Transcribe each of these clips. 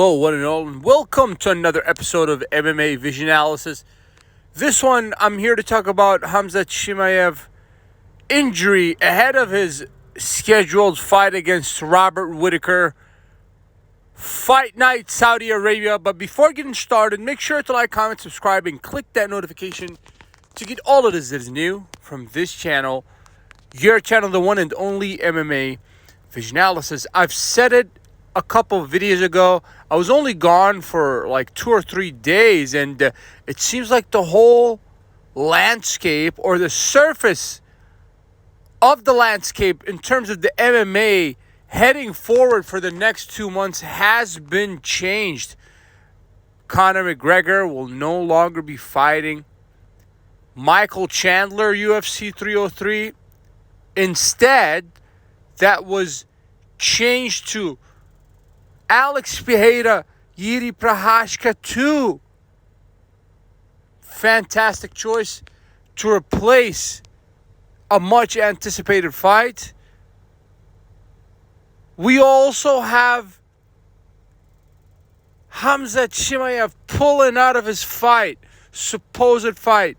Hello, one and all, and welcome to another episode of MMA Vision Analysis. This one, I'm here to talk about Khamzat Chimaev injury ahead of his scheduled fight against Robert Whittaker. Fight night, Saudi Arabia. But before getting started, make sure to like, comment, subscribe, and click that notification to get all of this that is new from this channel. Your channel, the one and only MMA Vision Analysis. I've said it a couple of videos ago. I was only gone for like 2 or 3 days, and it seems like the whole landscape or the surface of the landscape in terms of the MMA heading forward for the next 2 months has been changed. Conor McGregor will no longer be fighting Michael Chandler, UFC 303. Instead, that was changed to Alex Pereira, Yuri Prochazka 2. Fantastic choice to replace a much anticipated fight. We also have Khamzat Chimaev pulling out of his supposed fight,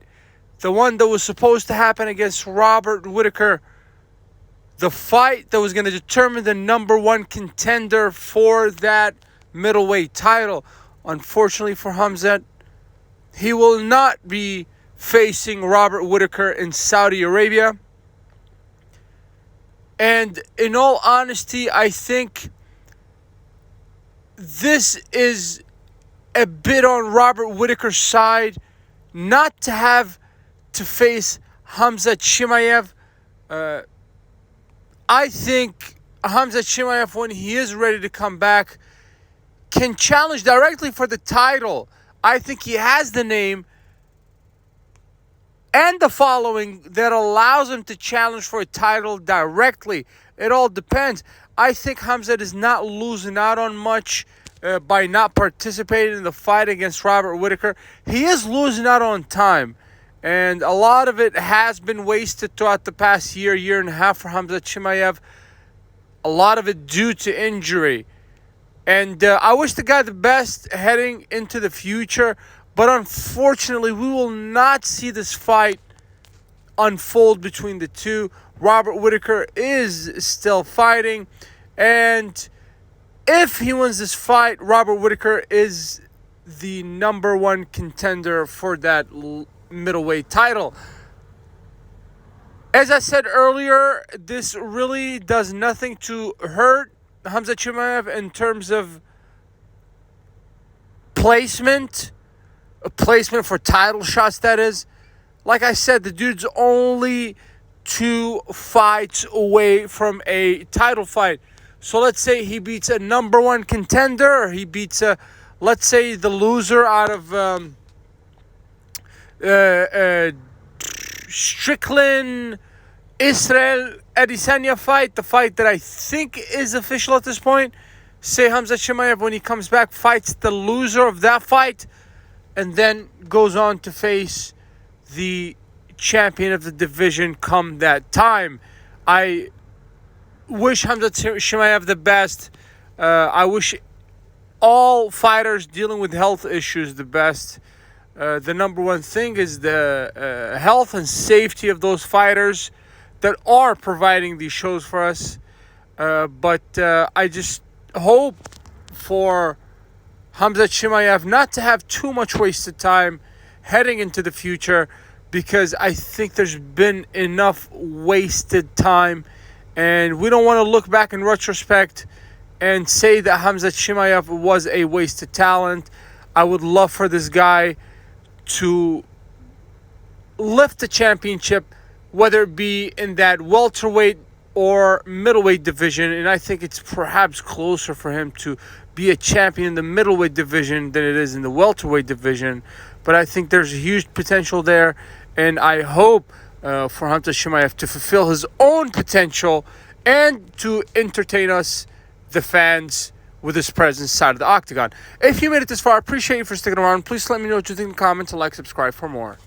the one that was supposed to happen against Robert Whittaker. The fight that was going to determine the number one contender for that middleweight title. Unfortunately for Khamzat, he will not be facing Robert Whittaker in Saudi Arabia. And in all honesty, I think this is a bit on Robert Whittaker's side not to have to face Khamzat Chimaev. I think Khamzat Chimaev, when he is ready to come back, can challenge directly for the title. I think he has the name and the following that allows him to challenge for a title directly. It all depends. I think Khamzat is not losing out on much by not participating in the fight against Robert Whittaker. He is losing out on time. And a lot of it has been wasted throughout the past year and a half for Khamzat Chimaev. A lot of it due to injury. And I wish the guy the best heading into the future. But unfortunately, we will not see this fight unfold between the two. Robert Whittaker is still fighting. And if he wins this fight, Robert Whittaker is the number one contender for that middleweight title. As I said earlier, this really does nothing to hurt Khamzat Chimaev in terms of placement for title shots, that is. Like I said, the dude's only 2 fights away from a title fight. So let's say he beats a number one contender, or he beats let's say the loser out of Strickland Israel Adesanya fight, the fight that I think is official at this point. Say Khamzat Chimaev, when he comes back, fights the loser of that fight and then goes on to face the champion of the division come that time. I wish Khamzat Chimaev the best. I wish all fighters dealing with health issues the best. The number one thing is the health and safety of those fighters that are providing these shows for us. But I just hope for Khamzat Chimaev not to have too much wasted time heading into the future, because I think there's been enough wasted time. And we don't want to look back in retrospect and say that Khamzat Chimaev was a wasted talent. I would love for this guy to lift the championship, whether it be in that welterweight or middleweight division. And I think it's perhaps closer for him to be a champion in the middleweight division than it is in the welterweight division. But I think there's a huge potential there, and I hope for Khamzat Chimaev to fulfill his own potential and to entertain us, the fans, with his presence inside of the octagon. If you made it this far, I appreciate you for sticking around. Please let me know what you think in the comments and like, subscribe for more.